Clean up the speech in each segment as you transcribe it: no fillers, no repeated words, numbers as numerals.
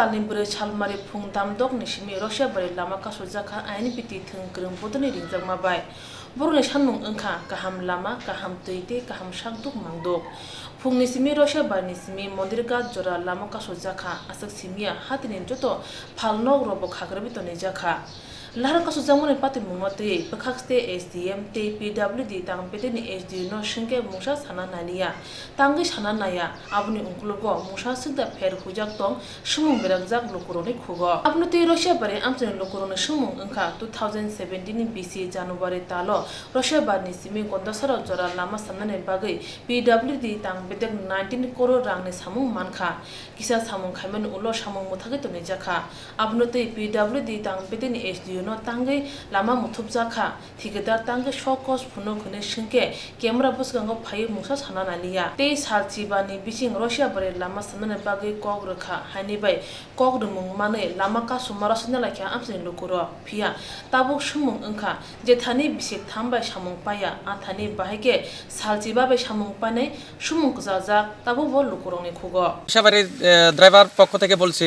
kalni bure chalmari phung damdok nishimi Russia bari lama kaso jaka aini biti thung krung bodoni ringjak mabai borne sannung engkha kaham lama kaham tuite kaham sakduk mangdok phung nisimi Russia bari nisimi mondir gat jora lama kaso jaka asak simia hatinin joto phalnog robo khagrabi toni jaka lahar kaso jamone pati mumate pakhakste SDM TPWD tangpete ni SDU no shingke musa sana nania tangi sana naya abni ungklugo musa sida pher hujak tong sumung berakjak lokoroni khugo abnuti Russia bare amchani lokoroni sumung engkha 2017 BC January talo Russia barni simi gondasara jora lama samnane bagai PWD tangpete 19 crore rangni samung mankha kisa samung khaiman ulo samung muthage toni jakha abnuti PWD tangpete ni SDU no tangai lama muthub jakha thikadar tangai shokos phuno khune shingke camera busgango phai musa sana naliya te salchi bani bising Russia bare lama samnane bagai kok rakha hani bai kok rumung mane lama ka sumara sna lakha amsin lokoro phia tabuk sumung engkha je thani bisik thambai samung paya athani bahike salchi babe samung pane sumung kjaja tabuk bol lokoroni khugo সাভারে driver পক্ষ থেকে বলছি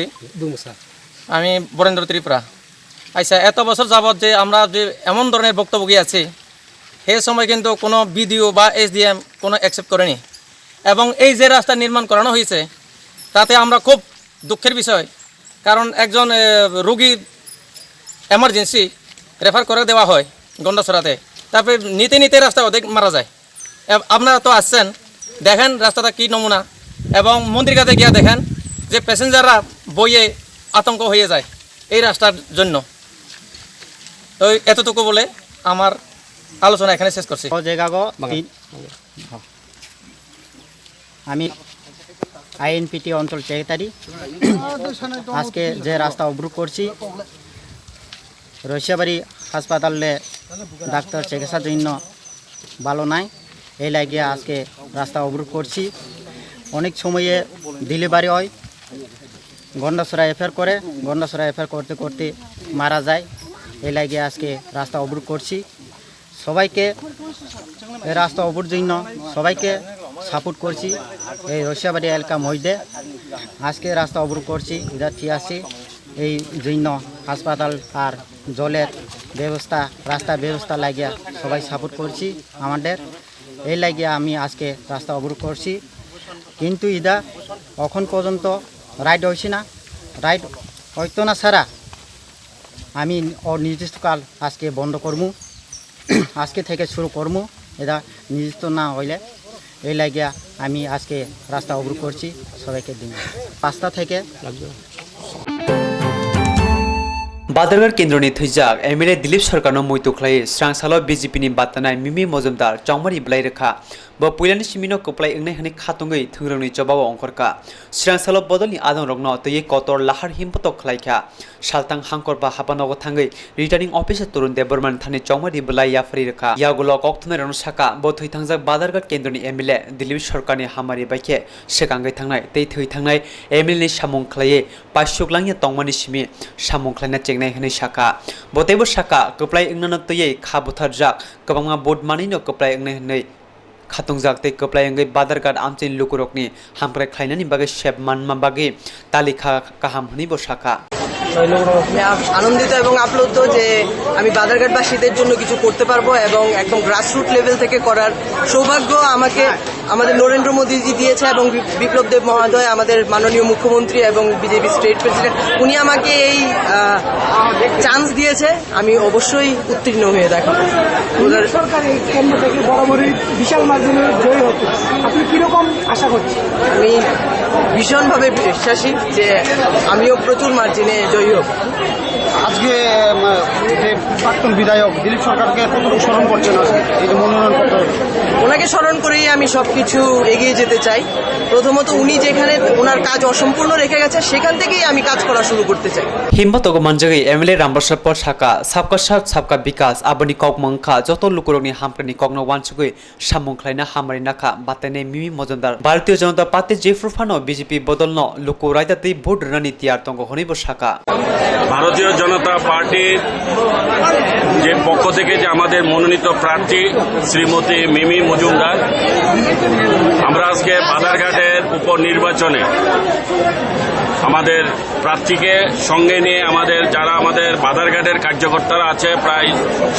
আমি বরেন্দ্র ত্রিপুরা আচ্ছা এত বছর যাবত যে আমরা যে এমন ধরনের বক্তব্য আছে সেই সময় কিন্তু কোনো বিডিও বা SDM কোনো অ্যাকসেপ্ট করেনি এবং এই যে রাস্তা নির্মাণ করানো হয়েছে তাতে আমরা খুব দুঃখের বিষয় কারণ একজন রোগী এমার্জেন্সি রেফার করে দেওয়া হয় গন্ডাছড়াতে তারপরে নিতে নিতে রাস্তা অধিক মারা যায় আপনারা তো আসছেন দেখেন রাস্তাটা কী নমুনা এবং মন্দিরঘাটে গিয়ে দেখেন যে প্যাসেঞ্জাররা বইয়ে আতঙ্ক হয়ে যায় এই রাস্তার জন্য তো এতটুকু বলে আমার আলোচনা এখানে শেষ করছি আমি INPT অঞ্চল সেক্রেটারি আজকে যে রাস্তা অবরোধ করছি রশিয়াবাড়ি হাসপাতালে ডাক্তার চিকিৎসার জন্য ভালো নাই এই লাগিয়ে আজকে রাস্তা অবরোধ করছি অনেক সময়ে ডেলিভারি হয় গন্ডাছড়া এফআইআর করে গন্ডাছড়া এফআইআর করতে করতে মারা যায় এই লাগিয়ে আজকে রাস্তা অবরোধ করছি সবাইকে এই রাস্তা অবরোধের জন্য সবাইকে সাপোর্ট করছি এই রশিয়াবাড়ি এলাকা মধ্যে আজকে রাস্তা অবরোধ করছি যাচ্ছি আসছি এই জন্য হাসপাতাল আর জলের ব্যবস্থা রাস্তার ব্যবস্থা লাগিয়ে সবাই সাপোর্ট করছি আমাদের এই লাগিয়ে আমি আজকে রাস্তা অবরোধ করছি কিন্তু ইদা এখন পর্যন্ত রাইড হয়েছি না রাইড হয়তো না ছাড়া আমি অনির্দিষ্টকাল আজকে বন্ধ করবো আজকে থেকে শুরু করবো এটা নির্দিষ্ট না হইলে এই লাগিয়া আমি আজকে রাস্তা অবরোধ করছি সবাইকে দিন 5টা থেকে बादरगार केन्द्रनि थैजाक MLA दिलीप सरकारनो मैतुख्लाय स्रांसालो BJP नि बातनाय मिमि मजुमदार चौमारि ब्लाइ रेखा ब पुइलानि सिमिनो कप्लाय इंनाय हनि खातुंगै थोंग्रोंनि जबाव अंखरका स्रांसालो बदलनि आदं रगनो तयै कतर लाहार हिमपतो खलायखा सालतां हांकर बा हाबानगो थांगै रिटार्निं अफिसार तरुण देबरमान थानि चौमारि ब्लाइ याफरि रेखा यागुलो कक्तनाय रन साका ब थैथांजाक बादरगार केन्द्रनि MLA दिलीप सरकारनि हामारि बाइखे सेकांगै थांनाय तै थैथांनाय MLA नि सामुं खलायै पासुगलांनि तंमानि सिमि सामुं खलायना चेंनाय हनै साका बतेबो साका कप्लाय इंनानो तयै खाबुथार जाक गोबांमा बोट मानिनो कप्लाय इंनाय हनै खातुं जागते कप्लाय इंगै बादरगार आमचेन लुकुरकनि हामफ्राय खायनानि बागै सेब मानमा बागै तालिका काहाम हनैबो साका আমি আনন্দিত এবং আপ্লুত যে আমি বাদারঘাটবাসীদের জন্য কিছু করতে পারবো এবং একদম গ্রাসরুট লেভেল থেকে করার সৌভাগ্য আমাকে আমাদের নরেন্দ্র মোদীজি দিয়েছে এবং বিপ্লব দেব মহোদয় আমাদের মাননীয় মুখ্যমন্ত্রী এবং বিজেপি স্টেট প্রেসিডেন্ট উনি আমাকে এই চান্স দিয়েছে আমি অবশ্যই উত্তীর্ণ হয়ে দেখাবো সরকারি কেন্দ্র থেকে বরাবরই বিশাল মার্জিনে জয়ী হতো আপনি কিরকম আশা করছেন আমি ভীষণভাবে বিশ্বাসী যে আমিও প্রচুর মার্জিনে জয়ী হব আজকে যে প্রাক্তন বিধায়ক দিলীপ সরকারকে কতটুকু স্মরণ করছেন আজকে এই যে মনোনয়নপত্র ওনাকে স্মরণ করেই আমি সবকিছু এগিয়ে যেতে চাই প্রথমত উনি যেখানে ওনার কাজ অসম্পূর্ণ রেখে গেছে সেখান থেকেই আমি কাজ করা শুরু করতে চাই हिम्मतको मनजगै MLA रामप्रसाद पर साका सबका साथ सबका विकास आबनि ककमंखा जत लुकुरनि हामप्रनि कगनो वानसुगै सामुंख्लायना हामारि नाखा बातेने मिमि Majumdar Bharatiya Janata party जेफ्रुफानो BJP बदलनो लुकु रायदाति vote रणनीति आतंक हनिबो साका ভারতীয় জনতা পার্টির যে পক্ষ থেকে যে আমাদের মনোনীত প্রার্থী শ্রীমতী মিমি মজুমদার আমরা আজকে বাদারঘাটের উপনির্বাচনে আমাদের প্রার্থীকে সঙ্গে নিয়ে যারা আমাদের বাধারঘাটের কার্যকর্তারা আছে প্রায়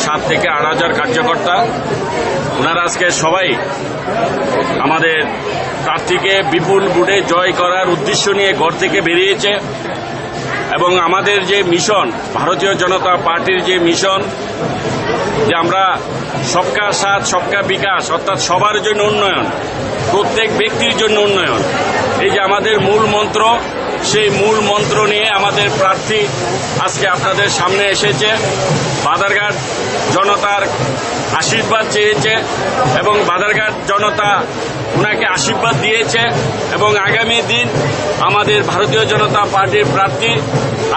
7 থেকে 8,000 কার্যকর্তা, ওনারা আজকে সবাই আমাদের প্রার্থীকে বিপুল ভোটে জয় করার উদ্দেশ্য নিয়ে ঘর থেকে বেরিয়েছে। এবং আমাদের যে মিশন, ভারতীয় জনতা পার্টির যে মিশন, যে আমরা সবকা সাথ সবকা বিকাশ, অর্থাৎ সবার জন্য উন্নয়ন, প্রত্যেক ব্যক্তির জন্য উন্নয়ন, এই যে আমাদের মূল মন্ত্র, সেই মূল মন্ত্র নিয়ে আমাদের প্রার্থী আজকে আপনাদের সামনে এসেছে। বাধারঘাট জনতার আশীর্বাদ চেয়েছে এবং বাধারঘাট জনতা ওনাকে আশীর্বাদ দিয়েছে। এবং আগামী দিন আমাদের ভারতীয় জনতা পার্টির প্রার্থী,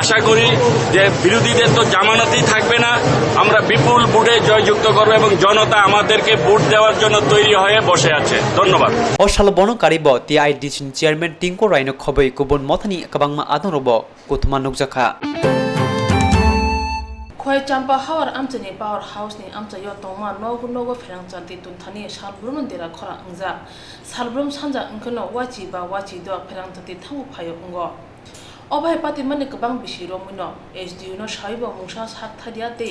আশা করি যে বিরোধীদের তো জামানতই থাকবে না, আমরা বিপুল ভোটে জয়যুক্ত করব এবং জনতা আমাদেরকে ভোট দেওয়ার জন্য তৈরি হয়ে বসে আছে। ধন্যবাদ। অসালবন কারিব টিআইডিসি চেয়ারম্যান টিংকো রায়নো খবৈ গুবুন মথানি কবাংমা আদনরব কুথমা নুকজাখা। Khoi champa hawar amchani power house ni amcha yo tongma nogo ferang chanti tunthani salbrum dera khora angja salbrum sanja angkno wachi ba wachi do ferang chanti thamu phayo ungo obai pati mane kabang bisiro muno SDU no shaibo mungsa sak thadia te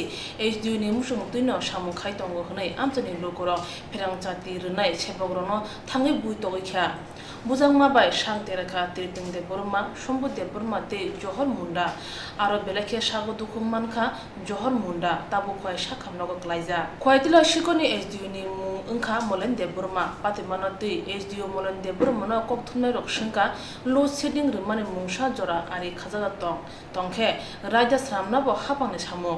SDU ni musung tuino samu khai tongo hnai amchani lokoro ferang chanti rnai chebogro no thangai bui togi kha Bujangma bai sang teraka tirting de burma sombu de burma te johor munda aro belakhe sago dukhum mankha johor munda tabu khoi sakham nogo klaija khoitila shikoni SDU ni ungkha molen de burma patimana te SDU molen de burma no kok thunai rok singka lo setting rimani mungsa jora ari khajaga tongkhe raja sramna bo hapang ni samo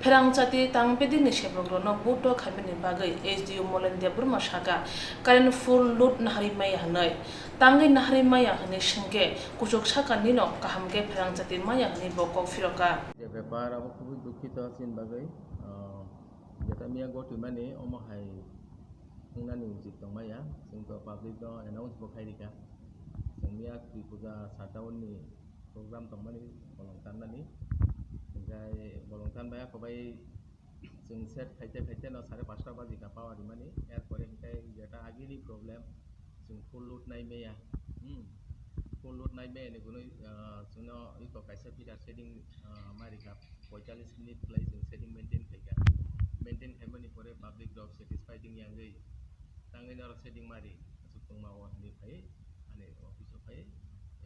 ferang chati tangpedi ni sebogro no buto khamini bagai SDU molen de burma saka karen full loot nahari mai hanai Tangi nahari maya hani singke kuchok saka nino kahamke ferang chati maya hani bokok firoka যে ব্যাপার আমি খুবই দুঃখিত আছি বাগৈ যেটা মিয়া গটি মানে অমহাই হুংনানি উচিত দংমায়া जोंथ' পাবলিক द एनाउन्स बखायरिका जों मिया क्रि पूजा सातावननि प्रग्राम दंमानि बलंताननानि ओमफ्राय बलंतान बाया खबाय जों सेट खायते न 5:30 बाजिका पावारि मानि एरपरे ओमफ्राय जेटा आगिनि प्रब्लेम जों फुल लुट नाय मेया फुल लुट नाय मेया निगुनो जोंनो इको कायसा पिरा सेटिं मारिका 45 मिनिट प्लाई जों सेटिं मेंटेन खायमानि परे पाब्लिक डग सेटिस्फाइडिं यांगै तांगै नर सेटिं मारि सुतुं मावो नि फाय आने अफिस फाय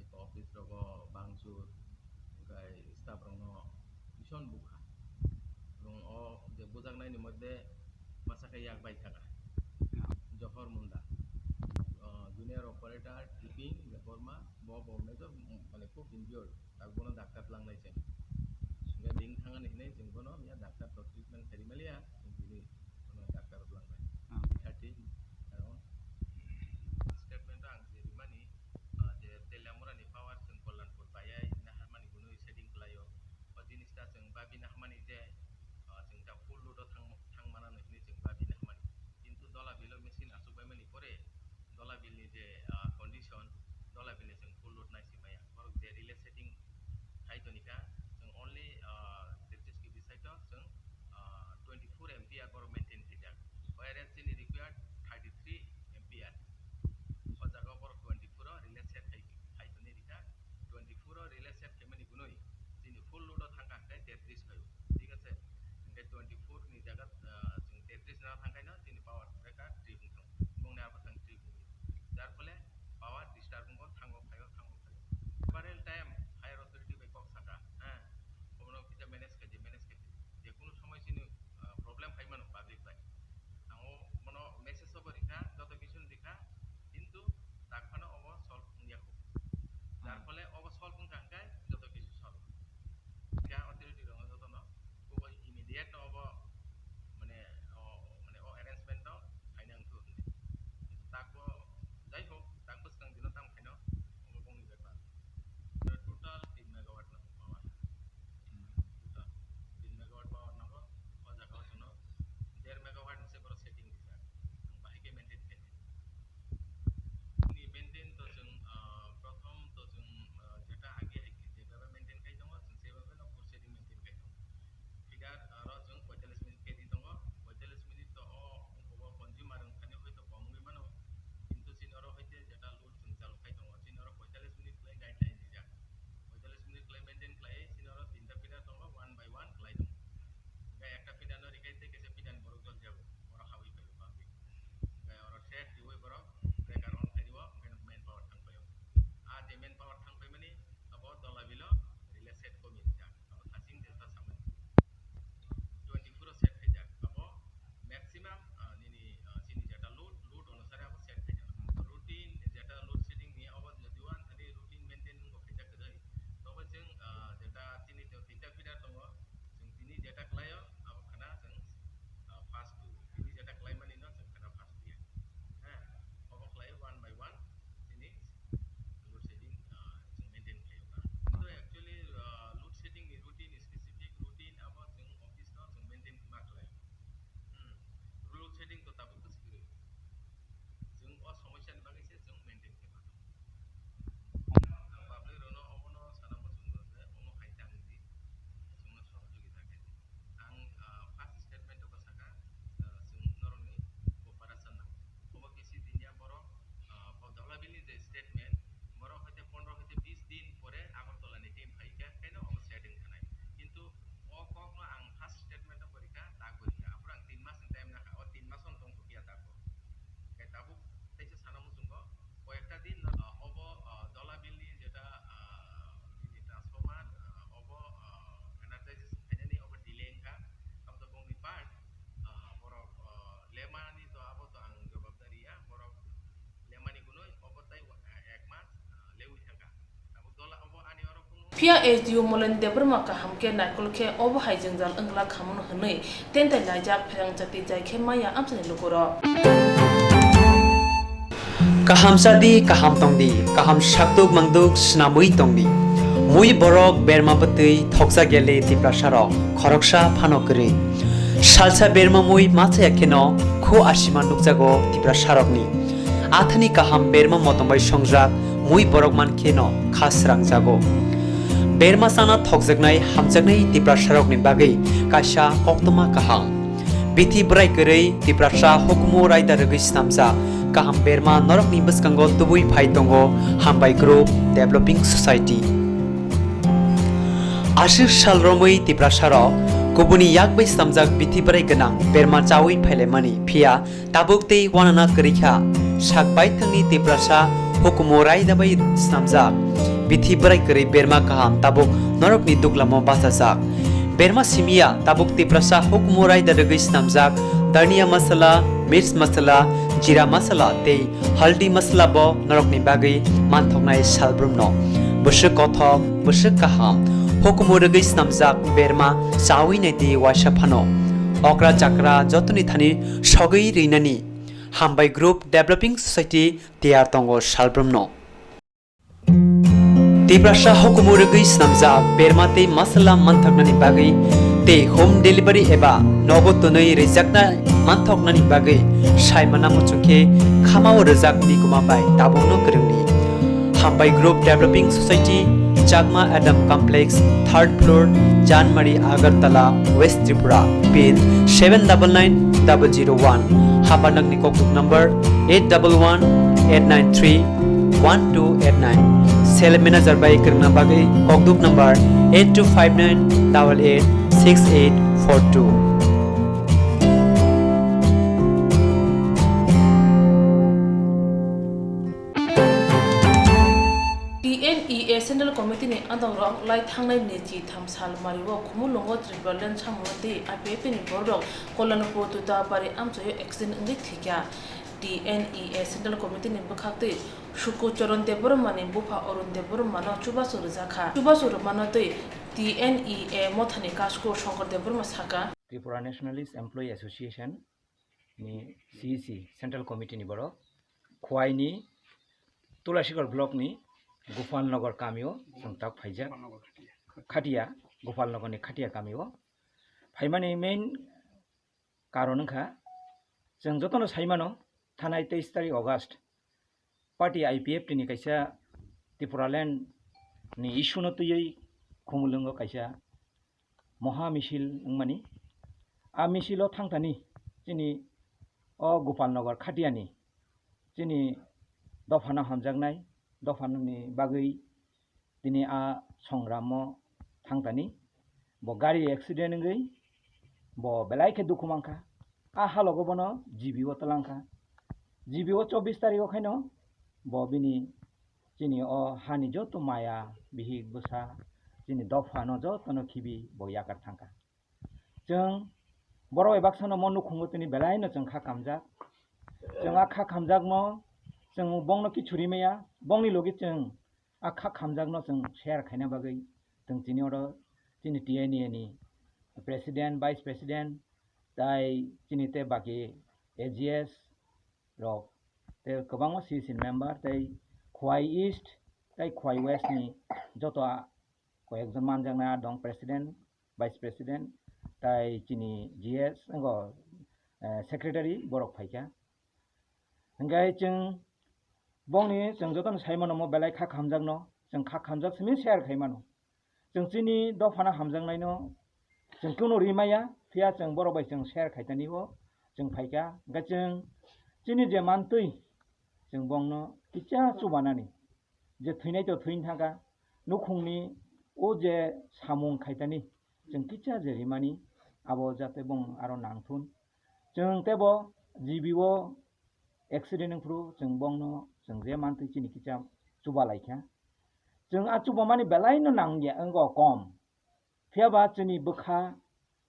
एक अफिस रगो बांसुर ओमफ्राय स्टाफ रंनो मिशन बुखा रं अ जे बुजांनायनि मध्य मासाखै याक बाय थागा जहर मुंडा junior operator টিপিং লেপরমা বব মেজর মানে খুব ইনজিওর্ড তাকবনো ডাক্তার লাংনাই जों সুঙ্গা দিন থাঙানি হিনাই जों বনো মিয়া ডাক্তার তো ট্রিটমেন্ট খারিমালিয়া जों দিনি কোনো ডাক্তার লাংনাই বিখাটি কারণ স্টেটমেন্ট আং যে মানি যে তেলামুরানি পাওয়ার जों কল্যাণপুর পায়াই নাহারমানি গুনো সেটিং খালাयो বা জিনিসটা जों বাবি নাহারমানি যে जों दा ফুল লুড থাংমানা নহিনি जों বাবি নাহারমানি কিন্তু দলা বিলো মেশিন আসুবাইমানি পরে Dola bill is a condition. Dola bill is a full load nice maya. Or the relay setting high tonica. Only 30 beside us 24 Pia SDU Molen Debrma Kahamke Nakulke Overhai Jingal Angla Kamun Hane, Tenta Lajak Pang Jati Jake Maya Amsan Lukuro. Kaham sadi kaham tongdi kaham shaktuk mangduk snamui tongdi mui borok berma patui thoksa gele tiprasaro khoroksha phanokri salsa berma mui macha yakheno kho asima nukjago tiprasarokni athani kaham berma motombai songjak mui borok mankheno khasrang jago berma sana thokjaknai hamjaknai tiprasarokni bagai kaisa koktoma kaham bithi brai korei tiprasa hukumo raida rogoi snamja kaham berma norok ni baskango tubui phai tongo hambai group developing society ashir sal romoi tiprasaro kubuni yakbai samjak bithi brai ganang berma chawi phaile mani phia tabukte wanana korikha sakbai thangni tiprasa hukumo raida bai snamjak bithi brai korei berma kaham tabuk norok ni duklamo basajak berma simia tabuk tiprasa hukumo raida rogoi snamjak dania masala mirch masala jira masala te haldi masala bo norokni bagai manthoknai salbrumno busuk kothok busuk kaham hukumo rogoi snamjak berma chawi nei di waisa phano okra chakra jotoni thani sogoi reinani hambai group developing society tiar tongo salbrumno tiprasa hukumo rogoi snamjak berma te masala manthoknani bagai te home delivery eba nogotonoi rejakna manthoknani bagai saimana muchungke khamao rejak ni kumabai tabongno korongni hambai group developing society Chakma Adam Complex 3rd floor Janmari Agartala West Tripura pin 799001 habanakni koktuk number 8118931289 Sales manager by Kirna Bagai koktuk number 8259886842 DNEA Central Committee ni adawrong lai thangnai ni chi thamsal mariwo khumulongo tribalen samoti APP ni bordok kolanpo tuta pari amchoyo action ngi thikya DNEA Central Committee ni bukhakte shuku charon debormani bufa orun debormano chubasur zakha chubasur manate DNEA mothani kasko shankar deborma saka Tripura Nationalist Employee Association ni CEC Central Committee ni boro khwai ni Tulashikar block ni Gopalnagar kamio sangtak phaijak khatia Gopalnagar ni khatia kamio phaimani main karon kha jeng jotono saimano thanai 23 tarik August party IPF ni kaisa Tripuraland ni issue no tuyei khumulungo kaisa moha misil ngmani a misilo thangtani chini o Gopalnagar khatia ni chini dofana hamjaknai dofani bagai tini a songramo thangtani bo gari accident ngai bo belai ke dukumangka a halogo bono GBO talangka GBO 24 tarik khaino bo bini chini o hani joto maya bihi busa chini dofano jotono khibi bo yakar thangka jeng boro ebaksano monu khungotini belai no jeng kha kamjak jeng a kha kamjak mo jeng bongno ki churi meya bongni logi jeng a kha kamjak no jeng share khaina bagai jeng tini oro tini TNA ni president vice president tai tini te baki AGS rok te kabangma CC member tai Khwai East tai Khwai West ni joto a koyekjon manjakna dong president vice president tai tini GS ngo secretary borok phaika ngai jeng bongni jeng jotono saimano mo belai kha khamjakno jeng kha khamjak simi share khaimano jeng chini dofana hamjaknai no jeng kuno rimaya phia jeng borok bai jeng share khaitani bo jeng phaika ngai jeng chini je mantui jeng bongno kicha chubanani je thuinai to thuin thaka nukhungni o je samung khaitani jeng kicha je rimani abo jate bong aro nangthun jeng tebo GBO accident ngfru jeng bongno jeng je mantui chini kicha chuba laikha jeng a chuba mani belai no nangya ngo kom phiaba chini bukha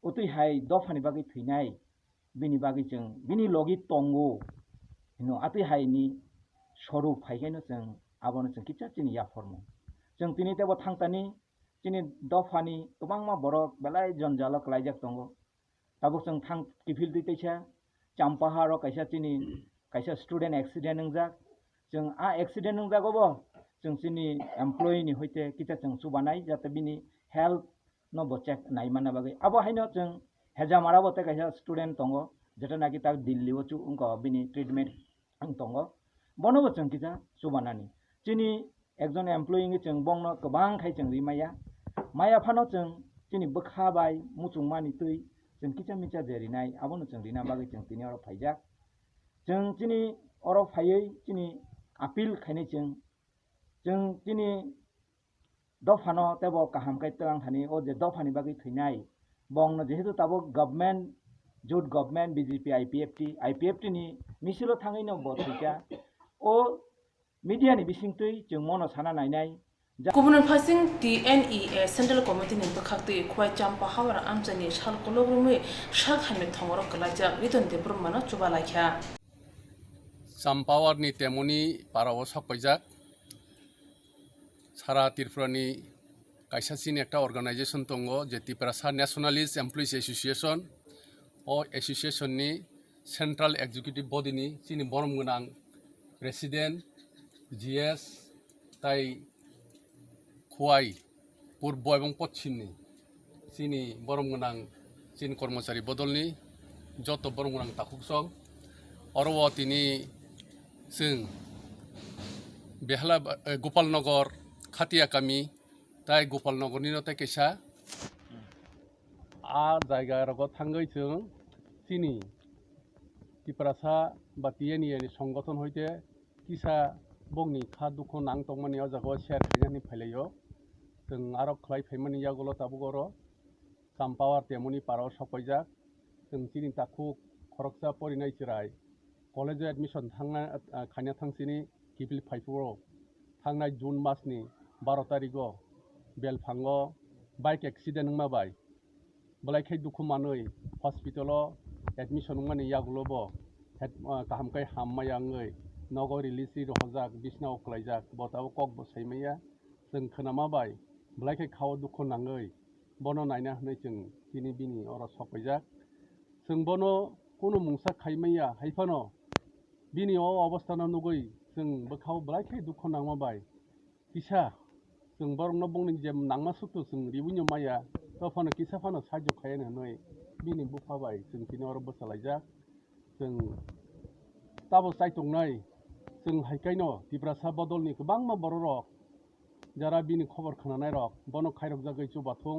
utui hai dofani bagi thuinai bini bagi jeng bini logi tongo no atui hai ni soru phaikaino jeng abono jeng kicha chini ya formo jeng tini tebo thangtani চিনি দফানি गोबां borok belai jonjalo kalaijak tongo tabuk जों थां टिफिल दैतैसा चाम्पाहारो कायसा चिनि कायसा student accident नंजाक जों आ accident नंजागोबो जों चिनि एमप्लयी नि होइते किता जों सुबानाय जाते बिनि health no bo check naimana bagai abo haino जों हेजामारा बोते कायसा स्टुडेन्ट tongo जेटा नाकि ताक दिल्ली वो चु उनको बिनि ट्रिटमेन्ट tongo बनोबो जों किता सुबानानि चिनि एकजन एमप्लयी नि जों बंनो गोबां खाय जों रिमाया माया फानो जों चिनि बोखाबाय मुचुंमानि तै जों किसा मिचा जेरिनाय आबोनो जों रिना बागै जों तिनि अर फाइजा जों चिनि अर फायै चिनि आपिल खायनै जों चिनि दफानो तेबो काहाम काय तंग थानि ओ जे दफानि बागै थैनाय बंनो जेहेतु ताबो गभर्नमेन्ट जुट गभर्नमेन्ट बीजेपी आईपीएफटी नि मिसिलो थाङैनो बो थैजा ओ मीडिया नि बिसिंतै जों मनो साना नायनाय गुबुन फारसेथिं TNEA सेन्ट्रेल कमिटिनि बखाक्ति खवाय चाम्पाहावर आमजानि सालकलग्रुमै साखानि थंगर गलायजाक रिटन देब्रमानो चुबालायखा चाम्पावारनि तेमुनि पाराव सापायजाक सारा त्रिपुरानि कायसासिन एकटा अर्गानाइजेशन दङ जे त्रिपुरा नेशनलिस्ट एमप्लयिज एसोसिएशन ओ एसोसिएशननि सेन्ट्रेल एक्जिक्यूटिव बडिनि चिनि बरम गोनां प्रेसिडेन्ट GS ताई खुवाई पूर्व एवं पश्चिमनि चिनि बरम गोनां चिन कर्मचारी बदलनि जत बरम गोनां ताकुसं अरव तिनि जों बेहला गोपालनगर खातिया कामी ताई गोपालनगरनि नते केसा आ जायगा रग थांगै जों चिनि त्रिपुरासा बा TNEA नि संगठन हइते किसा बंनि खा दुख नां तंमानि अजागो शेयर खायनानि फैलायो जों आरो खलाय फैमानि यागोल ताबुगरो चाम्पावार तेमुनि पाराव सपायजाक जों चिनि ताखु खरकसा परिनाय चिराय कलेज एडमिशन थांना खायना थांसिनि किपिल फाइफुरो थांनाय जून मासनि 12 तारिखो बेलफांगो बाइक एक्सिडेन्ट माबाय बलायखाय दुखु मानै हस्पिटालाव एडमिशन मानि यागुलबो काहामखाय हाममायांगै नगर रिलिजि रहजाक बिसना अखलायजाक बताव कक बसायमैया जों खोनामाबाय बलायखाय खाव दुखु नाङै बनो नायना होनै जों दिनै बिनि अर सपायजाक जों बनो कोनो मुंसा खायमैया हायफानो बिनि अवस्थाना नुगै जों बोखाव बलायखाय दुखु नांमाबाय किसा जों बरंनो बुंनि जे नांमा सुक्तु जों रिबुनि माया तफानो किसा फानो साहाय्य खायनो होनै बिनि बुफाबाय जों दिनै अर बसालायजाक जों ताबो सायतंनाय जों हायकायनो त्रिपुरासा बदलनि गोबां मा बर' रक যারা बिनि खबर खोनानाय रक बनो खायरक जागै चुबाथुं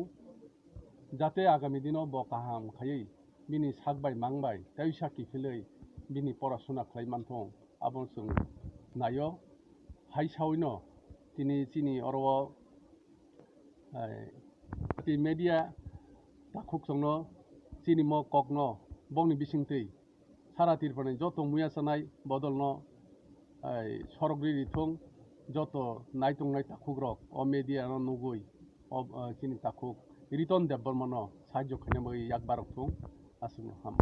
जाते आगामी दिनाव ब काहाम खायै बिनि सागबाय मांबाय दायसा किफिलै बिनि पराशुना खालायमानथं आबन जों नायो हायसावैनो दिनै चिनि अरव ति मेडिया दाखुक संनो चिनि म ककनो बंनि बिसिंतै सारा त्रिपुरानि जत मुया सानाय बदलनो सरगरि थुं जत नायतंनाय ताकुग्रक अ मेडिया नुगै चिनि ताकुक रिटन देबबर्मानो साहाय्य खायनामै याकबारक थुं आसुनो हाम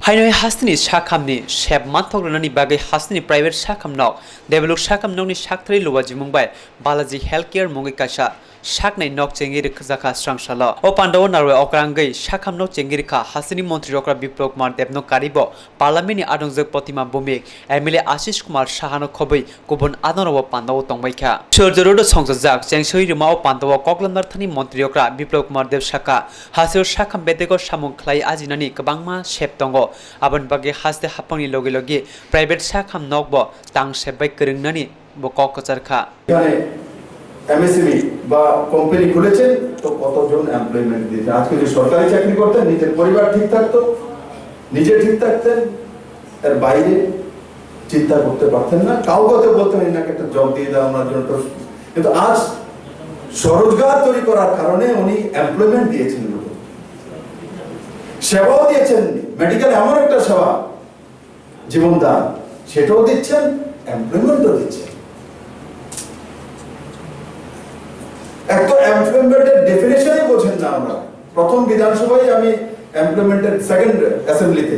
हाइनय हास्तिनि साखामनि शेप मानथग्रनानि बागै हास्तिनि प्राइवेट साखामनाव डेभेलप साखामनावनि साखथ्रि लुवाजि मुंबाय बालाजी हेल्थ केयर मुंगै कासा साखनाय नक चेंगिरि खजाखा स्रांसाल ओ पांडव नारवे अक्रांगै साखामनो चेंगिरिखा हास्तिनि मन्त्रि रक्रा विप्लव कुमार देबनो कारिबो पार्लामेन्टनि आदंजक प्रतिमा भूमिक एमएलए आशिष कुमार साहानो खबै गुबुन आदनव पांडव तंबायखा सोरजरोद संजजाक चेंसै रिमाव पांडव कक्लामनार थानि मन्त्रि रक्रा विप्लव कुमार देब साखा हासिर साखाम बेदेगो सामुं खलाय आजिनानि गोबांमा शेप दंगो आबन बागे हास्ते हाफांनि लगे लगे प्राइवेट साखाम नकबो तां सेबाय करंनानि बो ककचारखा एमएसएमई বা কোম্পানি খুলেছেন তো কতজন এমপ্লয়মেন্ট দিতে আজকে যে সরকারি চাকরি করতেন নিজের পরিবার ঠিক থাকতো নিজে ঠিক থাকতেন এর বাইরে চিন্তা করতে পারতেন না কাউকে বলতেন এনাকে একটা জব দিয়ে দাও আমার জন্য কিন্তু আজ স্বরোজগার তৈরি করার কারণে উনি এমপ্লয়মেন্ট দিয়েছেন সেবাও দিয়েছেন মেডিকেল এমন একটা সেবা জীবনদান সেটাও দিচ্ছেন এমপ্লয়মেন্টও দিচ্ছেন এক তো এমপ্লয়মেন্টের ডেফিনেশনই বোঝেন না আমরা প্রথম বিধানসভায় আমি এমপ্লয়মেন্টের সেকেন্ড অ্যাসেম্বলিতে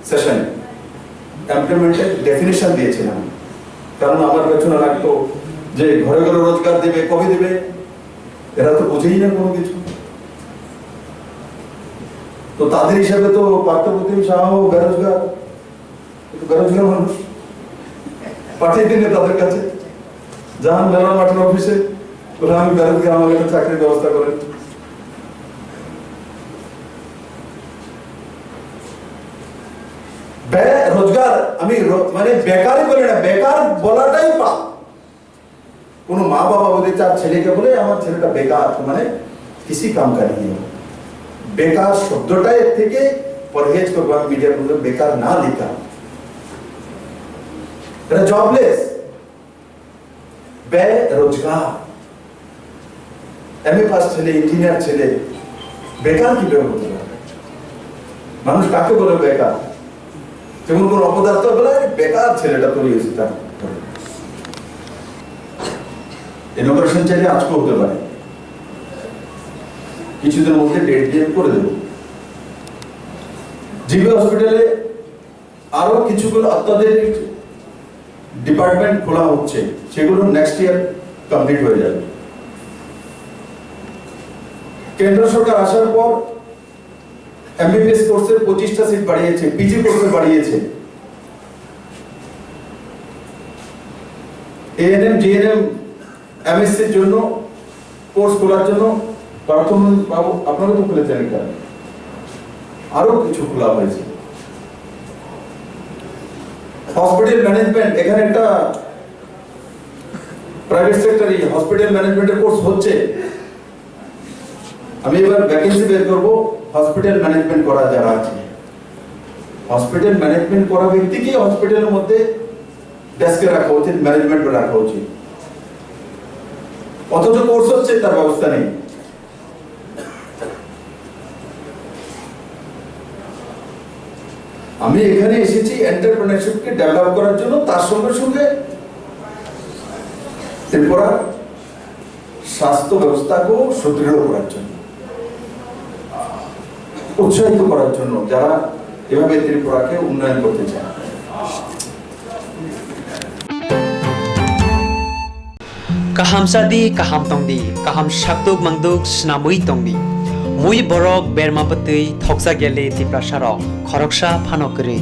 সেশনে এমপ্লয়মেন্টের ডেফিনেশন দিয়েছিলাম কারণ আমার পেছনে লাগতো যে ঘরে ঘরে রোজগার দেবে, কবে দেবে, এরা তো বোঝেই না কোনো কিছু। তো তাদের হিসাবে তো পার্থপ্রতিম সাহাও বেরোজগার, বেরোজগার মানুষ, পাঠিয়ে দিন তাদের কাছে, যান মেলা মাঠের অফিসে, বলে আমি বেরোজগার, আমাকে একটা চাকরির ব্যবস্থা করেন। রোজগার আমি মানে বেকারই বলি না, বেকার বলাটাই পাপ। কোন মা বাবা ওদের তার ছেলেকে বলে আমার ছেলেটা বেকার, মানে কিসি কাম কা নেই। বেকার শব্দটা এর থেকে পরহেজ করবো, আমি মিডিয়ার মধ্যে বেকার না লেখা, এটা জবলেস, বেরোজগার। এমএ পাস ছেলে, ইঞ্জিনিয়ার ছেলে বেকার কি হতে পারে? মানুষ কাকে বলে বেকার? যেমন কোন অপদার্থ বলে বেকার ছেলেটা তৈরি হয়েছে, তার ইনোগ্রেশন চাইলে আজকে হতে পারে, কিছুদিনের মধ্যে ডেট দিয়ে করে দেব। জিবি হসপিটালে আরো কিছুগুলো অত্যাধুনিক ডিপার্টমেন্ট খোলা হচ্ছে, সেগুলো নেক্সট ইয়ার কমপ্লিট হয়ে যাবে। কেন্দ্র সরকার আসার পর এমবিবিএস কোর্সের 25টা সিট বাড়িয়েছে, পিজি কোর্সে বাড়িয়েছে, এএনএম, জিএনএম, এমএসসির জন্য কোর্স খোলার জন্য প্রাথম বাবু আপনারা তো খুলেছেন, এটা আরো কিছু খোলা হয়েছে। হসপিটাল ম্যানেজমেন্ট, এখানে একটা প্রাইভেট সেক্টরে হসপিটাল ম্যানেজমেন্টের কোর্স হচ্ছে। আমি এবার ভ্যাকেন্সি বের করবো, হসপিটাল ম্যানেজমেন্ট করা যারা আছে, হসপিটাল ম্যানেজমেন্ট করা ব্যক্তিকে হসপিটালের মধ্যে ডেস্কে রাখা উচিত, ম্যানেজমেন্ট রাখা উচিত। অথচ কোর্স হচ্ছে, তার ব্যবস্থা নেই। আমি এখানে এসেছি এন্টারপ্রেনারশিপকে ডেভেলপ করার জন্য, তার সঙ্গে সঙ্গে ত্রিপুরার স্বাস্থ্য ব্যবস্থাকেও সুদৃঢ় করার জন্য, উৎসাহিত করার জন্য, যারা এভাবে ত্রিপুরাকে উন্নয়ন করতে চায়। kaham sadi kaham tongdi kaham shaktuk mangduk snamui tongdi mui borok berma batui thoksa gele tiprasaro khoroksa phanokri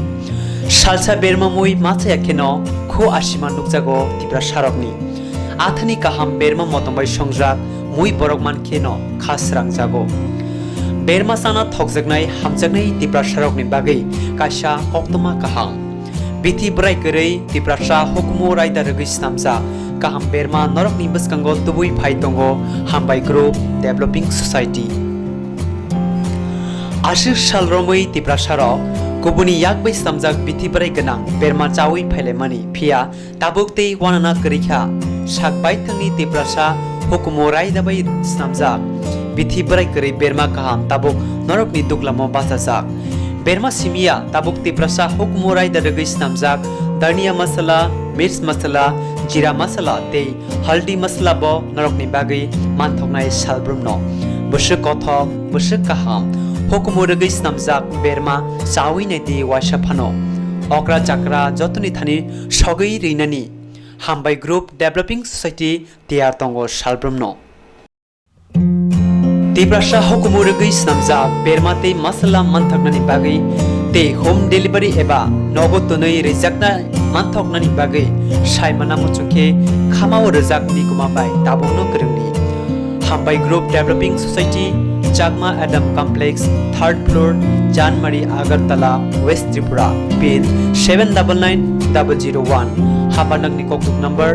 salsa berma mui macha yakeno kho ashima nukjago tiprasarokni athani kaham berma motombai songjak mui borok mankeno khasrang jago berma sana thokjaknai hamjaknai tiprasarokni bagai kaisa koktoma kaham bithi brai korei tiprasa hukumo raida rogis namja kaham berma norok ni baskango tubui phai tongo hambai group developing society ashir sal romoi tiprasaro kubuni yakbai samjak bithi brai ganang berma chawi phaile mani phia tabukte wanana karikha sakbai thangni tiprasa hukumo raida bai samjak bithi brai kari berma kaham tabuk norok ni duklamo basajak berma simia tabuk tiprasa hukumo raida rogis namjak dania masala मिर्च मसला जीरा मसला ते हल्दी मसला बो नरकनि बागै मानथकनाय सालब्रुमनो बसो कथक बसो काहाम हुकुमो रगै नामजाक बेरमा चावैनाय दे वासाफानो अक्रा चाक्रा जतनि थानि सगै रैनानि हामबाय ग्रुप डेभलपिंग सोसाइटी तयार तंगो सालब्रुमनो तिब्रासा हुकुमो रगै नामजाक बेरमा ते मसला मानथकनानि बागै ते होम डेलिभरी एबा नगदनै रेजाकना मानथकनानि बागै साइमाना मुचुखे खामाव रजाकनि गुमाबाय दाबुंनो गोरोंनि हामबाय group developing society Chakma Adam complex 3rd floor जानमारी आगरतला वेस्ट त्रिपुरा पिन 799001 हाबानगनि ककटुक नम्बर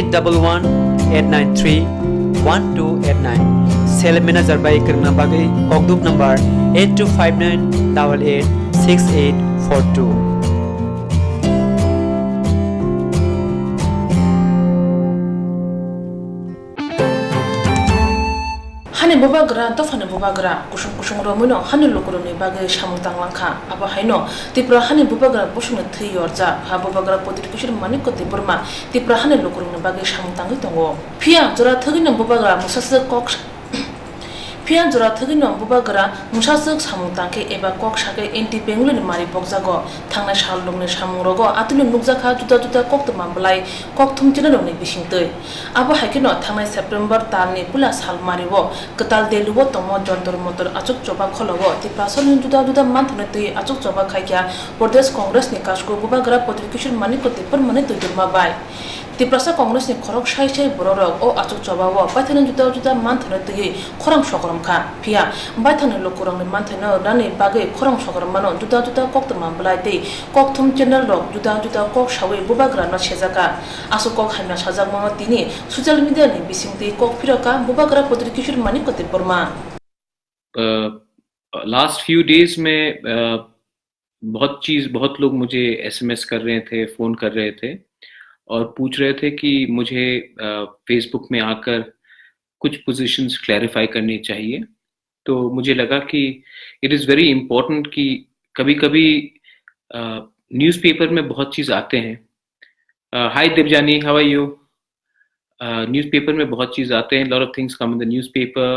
8118931289 सेल मैनेजर बाय करना बागै ककटुक number 8259886842 Hani bubagra tofane bubagra kusung romuno hani lokuroni bagai samutang langka apa haino tipra hani bubagra bosungna thiyorja ha bubagra potir kusir manik kote burma tipra hani lokuroni bagai samutang tongo phia jora thogina bubagra musasa kok फियान जरा थगि नं बुबागरा मुसासक सामुं तांके एबा कक सागे anti बेंगुलनि मारि बकजागो थांनाय साल लंनि सामुंरगो आतुनि नुकजाखा जुदा जुदा कक तमामबलाय कक थुमचिना रंनि बिसिंतै आबो हाइकेनो थांनाय सेप्टेम्बर तालनि पुला साल मारिबो कताल देलुबो तमो जन्तर मतर आचुक चबा खलगो तिप्रासलनि जुदा जुदा मानथने तै आचुक चबा खायख्या प्रदेश कांग्रेसनि कासको बुबागरा पत्रिकिशुर मानिको तिपर माने तैदुरमा बाय तिप्रासा कांग्रेसनि खरक साइसाइ बररक ओ आचुक चबावो बाथानि जुदा जुदा मानथने तै खरम सकरमखा फिया बाथानि लोकरंनि मानथने रानि बागे खरम सकरमानो जुदा जुदा कक तमामबलाय तै कक थुम चेनेल रक जुदा जुदा कक सावै बुबागरा न सेजाका आसु कक हाइना साजाक मानो तिनि सोशल मीडिया नि बिसिंतै कक फिरका बुबागरा पत्रिकिशुर मानिको तिपरमा लास्ट फ्यू डेज में बहुत लोग मुझे एसएमएस कर रहे थे, फोन कर रहे थे और पूछ रहे थे कि मुझे फेसबुक में आकर कुछ पोजीशंस क्लैरिफाई करनी चाहिए। तो मुझे लगा कि इट इज़ वेरी इम्पोर्टेंट कि कभी-कभी न्यूज़पेपर में बहुत चीज़ आते हैं। Hi Debjani, how are you? Newspaper में बहुत चीज़ आते हैं, lot of things come in the newspaper.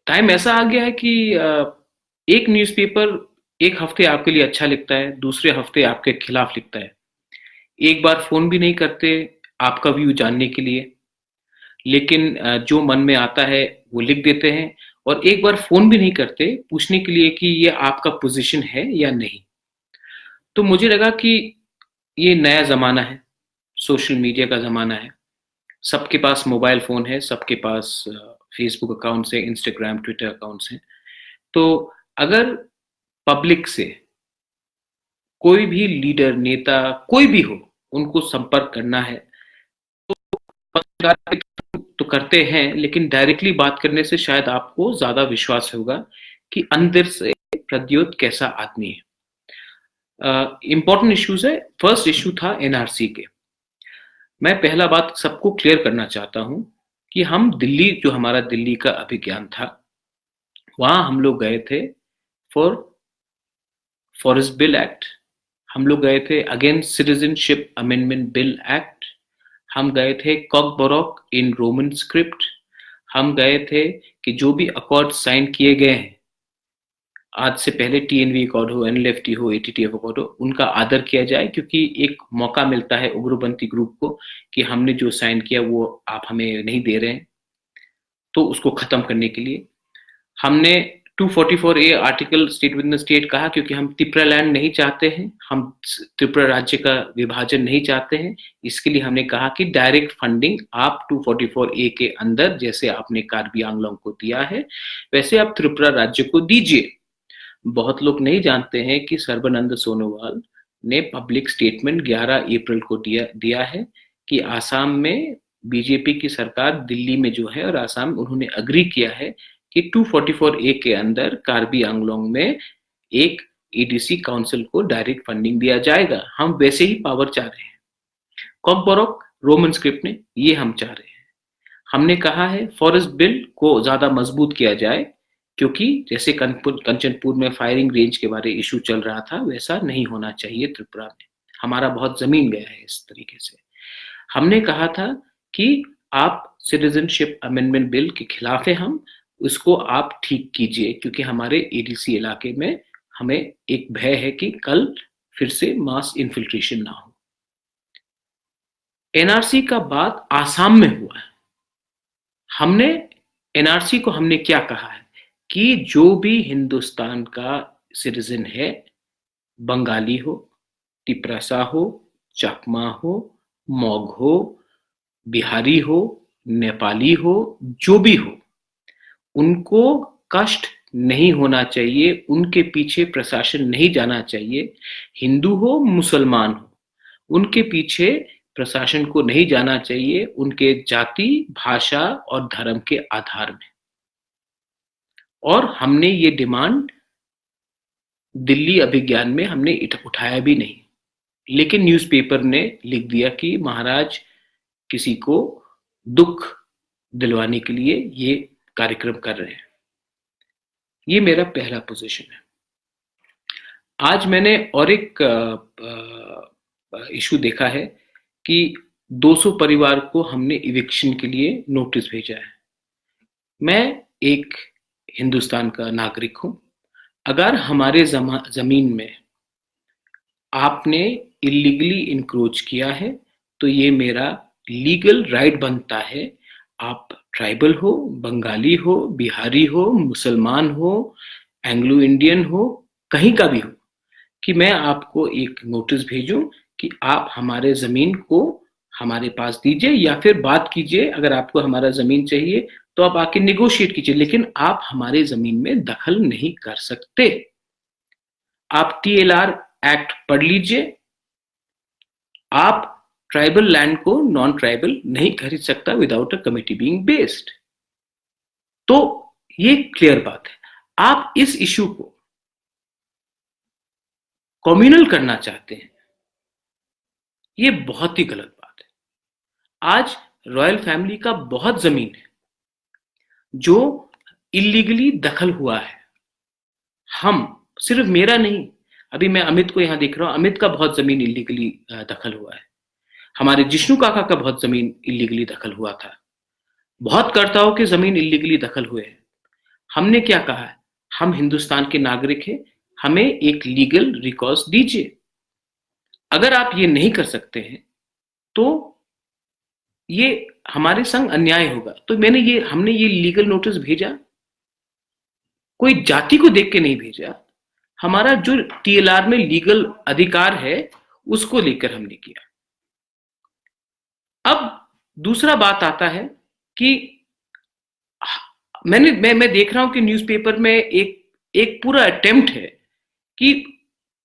Time ऐसा आ गया है कि एक न्यूज़पेपर एक हफ्ते आपके लिए अच्छा लिखता है, दूसरे हफ्ते आपके खिलाफ लिखता है। एक बार फोन भी नहीं करते आपका व्यू जानने के लिए, लेकिन जो मन में आता है वो लिख देते हैं और एक बार फोन भी नहीं करते पूछने के लिए कि ये आपका पोजीशन है या नहीं। तो मुझे लगा कि ये नया ज़माना है, सोशल मीडिया का ज़माना है, सबके पास मोबाइल फ़ोन है, सबके पास फेसबुक अकाउंट्स है, इंस्टाग्राम, ट्विटर अकाउंट्स हैं। तो अगर पब्लिक से कोई भी लीडर, नेता, कोई भी हो, उनको संपर्क करना है तो करते हैं, लेकिन डायरेक्टली बात करने से शायद आपको ज्यादा विश्वास होगा कि अंदर से प्रद्योत कैसा आदमी है। इंपॉर्टेंट इश्यूज है। फर्स्ट इश्यू था एनआरसी के। मैं पहला बात सबको क्लियर करना चाहता हूं कि हम दिल्ली, जो हमारा दिल्ली का अभियान था, वहां हम लोग गए थे फॉर फॉरेस्ट बिल एक्ट, हम लोग गए थे against citizenship amendment bill act, हम गए थे कॉक बॉरोक इन रोमन स्क्रिप्ट, हम गए थे कि जो भी अकॉर्ड साइन किए गए हैं, आज से पहले टीएनवी अकॉर्ड हो, एनएलएफटी हो, एटीटीएफ अकॉर्ड हो, उनका आदर किया जाए, क्योंकि एक मौका मिलता है उग्रपंथी ग्रुप को कि हमने जो साइन किया वो आप हमें नहीं दे रहे हैं, तो उसको खत्म करने के लिए हमने 244A article state with in state कहा, क्योंकि हम त्रिपुरा लैंड नहीं चाहते हैं, हम त्रिपुरा राज्य का विभाजन नहीं चाहते हैं। इसके लिए हमने कहा कि डायरेक्ट फंडिंग आप 244A के अंदर, जैसे आपने कार्बी आंगलोंग को दिया है, वैसे आप त्रिपुरा राज्य को दीजिए। बहुत लोग नहीं जानते हैं कि सर्बानंद सोनोवाल ने पब्लिक स्टेटमेंट 11 अप्रैल को दिया है कि आसाम में बीजेपी की सरकार, दिल्ली में जो है और आसाम, उन्होंने अग्री किया है कि 244A के अंदर कार्बी आंगलोंग में एक एडीसी काउंसिल को डायरेक्ट फंडिंग दिया जाएगा। हम वैसे ही पावर चाह रहे हैं। कॉक बॉरोक रोमन स्क्रिप्ट ने ये हम चाह रहे हैं। हमने कहा है फॉरेस्ट बिल को ज्यादा मजबूत किया जाए, क्योंकि जैसे कंचनपुर में फायरिंग रेंज के बारे इशू चल रहा था, वैसा नहीं होना चाहिए त्रिपुरा में। हमारा बहुत जमीन गया है इस तरीके से। हमने कहा था कि आप सिटीजनशिप अमेंडमेंट बिल के खिलाफ है, हम उसको आप ठीक कीजिए, क्योंकि हमारे एडीसी इलाके में हमें एक भय है कि कल फिर से मास इन्फिल्ट्रेशन ना हो। एनआरसी का बात आसाम में हुआ है। हमने एनआरसी को हमने क्या कहा है कि जो भी हिंदुस्तान का सिटीजन है, बंगाली हो, तिपरासा हो, चकमा हो, मौग हो, बिहारी हो, नेपाली हो, जो भी हो, उनको कष्ट नहीं होना चाहिए, उनके पीछे प्रशासन नहीं जाना चाहिए। हिंदू हो, मुसलमान हो, उनके पीछे प्रशासन को नहीं जाना चाहिए, उनके जाति, भाषा और धर्म के आधार में। और हमने ये डिमांड दिल्ली अभियान में हमने उठाया भी नहीं, लेकिन न्यूज़पेपर ने लिख दिया कि महाराज किसी को दुख दिलवाने के लिए ये कार्यक्रम कर रहे हैं। ये मेरा पहला पोजीशन है। आज मैंने और एक इशू देखा है कि 200 परिवार को हमने इविक्शन के लिए नोटिस भेजा है। मैं एक हिंदुस्तान का नागरिक हूं। अगर हमारे जमीन में आपने इलीगली इंक्रोच किया है तो ये मेरा लीगल राइट बनता है। आप ट्राइबल हो, बंगाली हो, बिहारी हो, मुसलमान हो, एंग्लो इंडियन हो, कहीं का भी हो, कि मैं आपको एक नोटिस भेजूं कि आप हमारे जमीन को हमारे पास दीजिए या फिर बात कीजिए। अगर आपको हमारा जमीन चाहिए तो आप आके निगोशिएट कीजिए, लेकिन आप हमारे जमीन में दखल नहीं कर सकते। आप टीएलआर एक्ट पढ़ लीजिए। आप ट्राइबल लैंड को नॉन ट्राइबल नहीं खरीद सकता without a committee being based. तो ये क्लियर बात है। आप इस इशू को कम्युनल करना चाहते हैं, ये बहुत ही गलत बात है। आज रॉयल फैमिली का बहुत जमीन है जो इलीगली दखल हुआ है। हम सिर्फ मेरा नहीं, अभी मैं अमित को यहां देख रहा हूं, अमित का बहुत जमीन इलीगली दखल हुआ है। हमारे जिष्णु काका का बहुत जमीन इलीगली दखल हुआ था। बहुत कर्ताओं के जमीन इलीगली दखल हुए हैं। हमने क्या कहा है? हम हिंदुस्तान के नागरिक हैं, हमें एक लीगल रिकॉर्स दीजिए। अगर आप ये नहीं कर सकते हैं तो ये हमारे संग अन्याय होगा। तो हमने ये लीगल नोटिस भेजा, कोई जाति को देख के नहीं भेजा। हमारा जो टीएलआर में लीगल अधिकार है उसको लेकर हमने किया। अब दूसरा बात आता है कि मैं देख रहा हूं कि न्यूज़पेपर में एक पूरा अटेम्प्ट है कि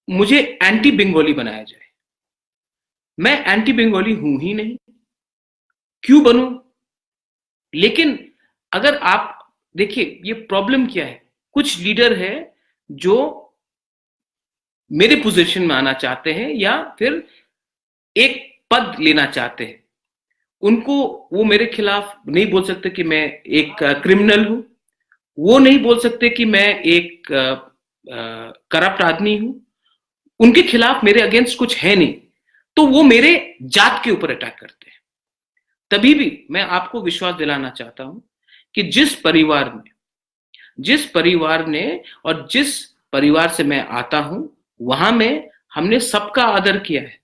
मुझे एंटी बंगाली बनाया जाए। मैं एंटी बंगाली हूं ही नहीं, क्यों बनूं? लेकिन अगर आप देखिए ये प्रॉब्लम क्या है, कुछ लीडर है जो मेरे पोजीशन में आना चाहते हैं या फिर एक पद लेना चाहते हैं। उनको वो मेरे खिलाफ नहीं बोल सकते कि मैं एक क्रिमिनल हूं, वो नहीं बोल सकते कि मैं एक करप्ट आदमी हूं। उनके खिलाफ मेरे अगेंस्ट कुछ है नहीं, तो वो मेरे जात के ऊपर अटैक करते हैं। तभी भी मैं आपको विश्वास दिलाना चाहता हूं कि जिस परिवार ने और जिस परिवार से मैं आता हूं वहां में हमने सबका आदर किया है।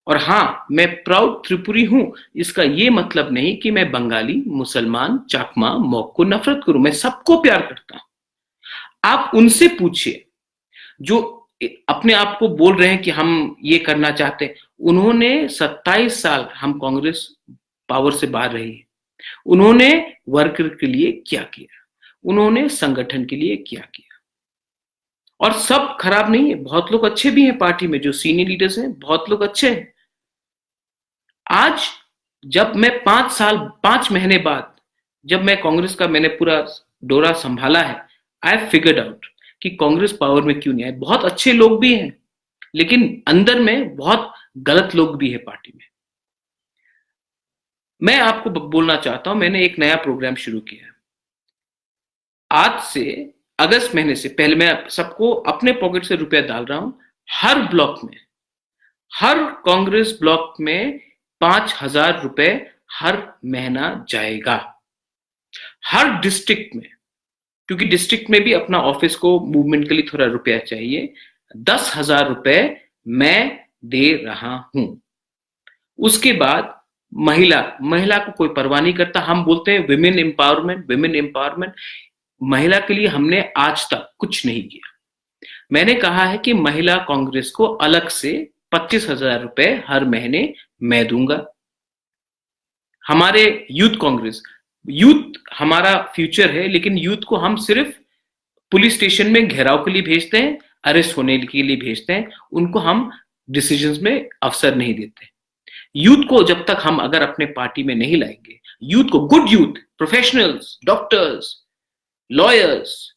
और हां, मैं प्राउड त्रिपुरी हूं। इसका यह मतलब नहीं कि मैं बंगाली, मुसलमान, चाकमा, मौक को नफरत करूं। मैं सबको प्यार करता हूं। आप उनसे पूछिए जो अपने आप को बोल रहे हैं कि हम ये करना चाहते हैं। उन्होंने 27 साल हम कांग्रेस पावर से बाहर रही है। उन्होंने वर्कर के लिए क्या किया, उन्होंने संगठन के लिए क्या किया। और सब खराब नहीं है, बहुत लोग अच्छे भी हैं पार्टी में, जो सीनियर लीडर्स हैं बहुत लोग अच्छे हैं। आज जब मैं 5 महीने बाद जब मैं कांग्रेस का मैंने पूरा डोरा संभाला है, आई फिगर्ड आउट कि कांग्रेस पावर में क्यों नहीं आए। बहुत अच्छे लोग भी हैं लेकिन अंदर में बहुत गलत लोग भी है पार्टी में। मैं आपको बोलना चाहता हूं, मैंने एक नया प्रोग्राम शुरू किया। आज से अगस्त महीने से पहले मैं सबको अपने पॉकेट से रुपया डाल रहा हूं। हर ब्लॉक में, हर कांग्रेस ब्लॉक में 5,000 रुपए हर महीना जाएगा। हर डिस्ट्रिक्ट में, क्योंकि डिस्ट्रिक्ट में भी अपना ऑफिस को मूवमेंट के लिए थोड़ा रुपया चाहिए, 10,000 रुपए मैं दे रहा हूं। उसके बाद महिला को कोई परवाह नहीं करता। हम बोलते हैं विमेन एम्पावरमेंट। महिला के लिए हमने आज तक कुछ नहीं किया। मैंने कहा है कि महिला कांग्रेस को अलग से 25,000 रुपए हर महीने मैं दूंगा। हमारे यूथ हमारा फ्यूचर है, लेकिन यूथ को हम सिर्फ पुलिस स्टेशन में घेराव के लिए भेजते हैं, अरेस्ट होने के लिए भेजते हैं। उनको हम डिसीजंस में अवसर नहीं देते। यूथ को जब तक हम अगर अपने पार्टी में नहीं लाएंगे, यूथ को, good youth, professionals, doctors, lawyers,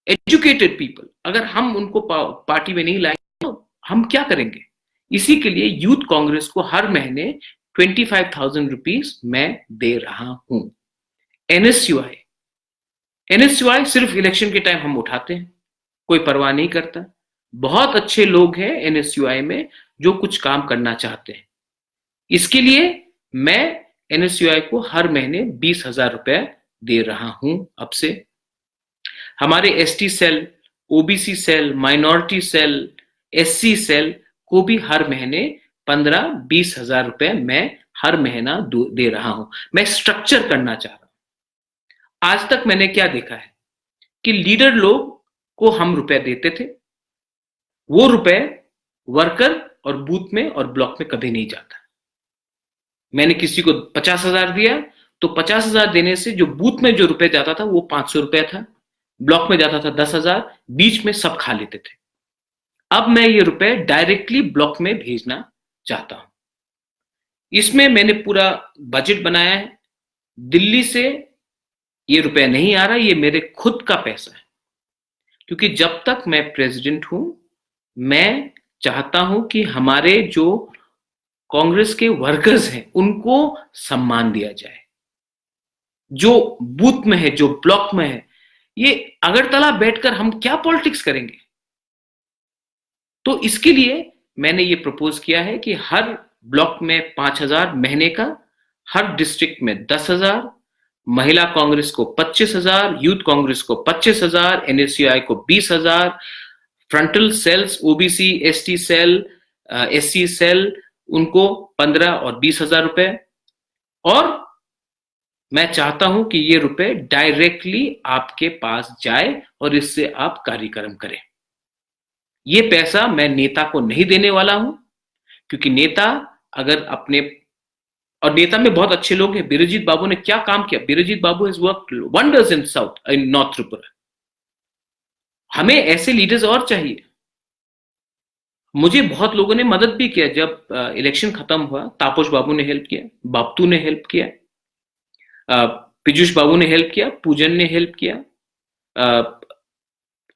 educated people, अगर हम उनको पार्टी में नहीं लाएंगे तो हम क्या करेंगे? इसी के लिए यूथ कांग्रेस को हर महीने 25,000 रुपीज मैं दे रहा हूं। एनएसयूआई सिर्फ इलेक्शन के टाइम हम उठाते हैं, कोई परवाह नहीं करता। बहुत अच्छे लोग हैं एनएसयूआई में जो कुछ काम करना चाहते हैं। इसके लिए मैं एनएसयूआई को हर महीने 20,000 रुपए दे रहा हूं अब से। हमारे ST cell, OBC cell, minority cell, SC cell को भी हर महीने 15-20 हजार रुपए मैं हर महीना दे रहा हूं। मैं स्ट्रक्चर करना चाह रहा हूं। आज तक मैंने क्या देखा है कि लीडर लोग को हम रुपए देते थे, वो रुपए वर्कर और बूथ में और ब्लॉक में कभी नहीं जाता। मैंने किसी को 50,000 दिया तो 50,000 देने से जो बूथ में जो रुपए जाता था वो 500 रुपए था, ब्लॉक में जाता था 10,000, बीच में सब खा लेते थे। अब मैं ये रुपए डायरेक्टली ब्लॉक में भेजना चाहता हूं। इसमें मैंने पूरा बजट बनाया है। दिल्ली से ये रुपए नहीं आ रहा, ये मेरे खुद का पैसा है, क्योंकि जब तक मैं प्रेसिडेंट हूं मैं चाहता हूं कि हमारे जो कांग्रेस के वर्कर्स हैं उनको सम्मान दिया जाए। जो बूथ में है, जो ब्लॉक में है, ये अगरतला बैठकर हम क्या पॉलिटिक्स करेंगे? तो इसके लिए मैंने ये प्रपोज किया है कि हर ब्लॉक में 5,000 महीने का, हर डिस्ट्रिक्ट में 10,000, महिला कांग्रेस को 25,000, यूथ कांग्रेस को 25,000, एनएसयूआई को 20,000, frontal cells, OBC, ST cell, SC cell, उनको 15 और 20,000 रुपए। और मैं चाहता हूं कि ये रुपए डायरेक्टली आपके पास जाए और इससे आप कार्यक्रम करें। ये पैसा मैं नेता को नहीं देने वाला हूं, क्योंकि नेता अगर अपने, और नेता में बहुत अच्छे लोग हैं। बीरजीत बाबू ने क्या काम किया? Birjit Babu has worked wonders in south, in north Tripura. हमें ऐसे लीडर्स और चाहिए। मुझे बहुत लोगों ने मदद भी किया। जब इलेक्शन खत्म हुआ, तापस बाबू ने हेल्प किया, बाप्तू ने हेल्प किया, पीयूष बाबू ने हेल्प किया, पूजन ने हेल्प किया,